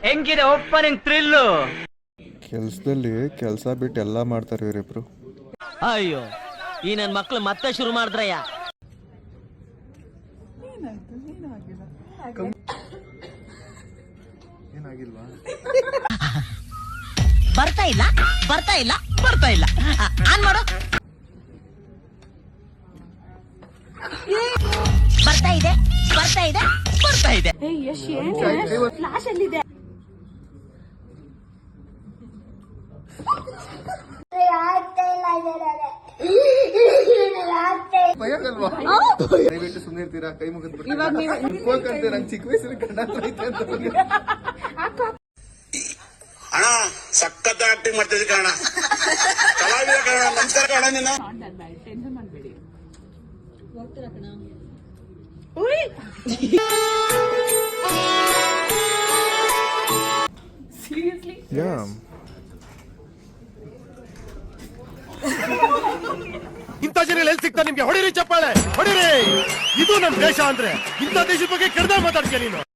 ಹೆಂಗಿದೆ opening thrill. ಕೆಲ್ಸದಲ್ಲಿ ಕೆಲಸ ಬಿಟ್ಟು ಎಲ್ಲ ಮಾಡ್ತಾರೆ ಇವರಿಬ್ರು. ಅಯ್ಯೋ ಈ ನನ್ ಮಕ್ಳು ಮತ್ತೆ ಶುರು ಮಾಡಿದ್ರಯ್ಯ. ಬರ್ತಾ ಇಲ್ಲ ಬರ್ತಾ ಇಲ್ಲ ಬರ್ತಾ ಇಲ್ಲ. ಆನ್ ಮಾಡು. ಬರ್ತಾ ಇದೆ ಬರ್ತಾ ಇದೆ ಬರ್ತಾ ಇದೆ. ಫ್ಲಾಶ್ ಅಲ್ಲಿದೆ. ದಯವಿಟ್ಟು ಸುಮ್ಮನೆ ಇರ್ತೀರಾ? ಕೈ ಮುಗಿದ್ ಬಿಡ್ತೀರಾ? ನಂಗೆ ಚಿಕ್ಕ ವಯಸ್ಸಲ್ಲಿ ಗಂಡ ಐತೆ ಅಂತ ಅಣ್ಣ ಸಖತ್ ಆಕ್ಟಿಂಗ್ ಮಾಡ್ತಿದ್ದೆ ಕಾರಣ ಕಲಾವಿದ ಕಾರಣ ನಮಸ್ಕಾರ ಕಾರಣ ನೀನು ಟೆನ್ಷನ್ ಮಾಡಬೇಡಿ. ಸೀರಿಯಸ್ಲಿ ಇಂಥ ಜನ ಎಲ್ಲಿ ಸಿಗ್ತಾರೆ ನಿಮ್ಗೆ? ಹೊಡಿರಿ ಚಪ್ಪಾಳೆ ಹೊಡಿರಿ. ಇದು ನಮ್ ದೇಶ ಅಂದ್ರೆ ಇಂಥ ದೇಶದ ಬಗ್ಗೆ ಕೆಡ್ದ ಮಾತಾಡ್ತೀಯ ನೀನು.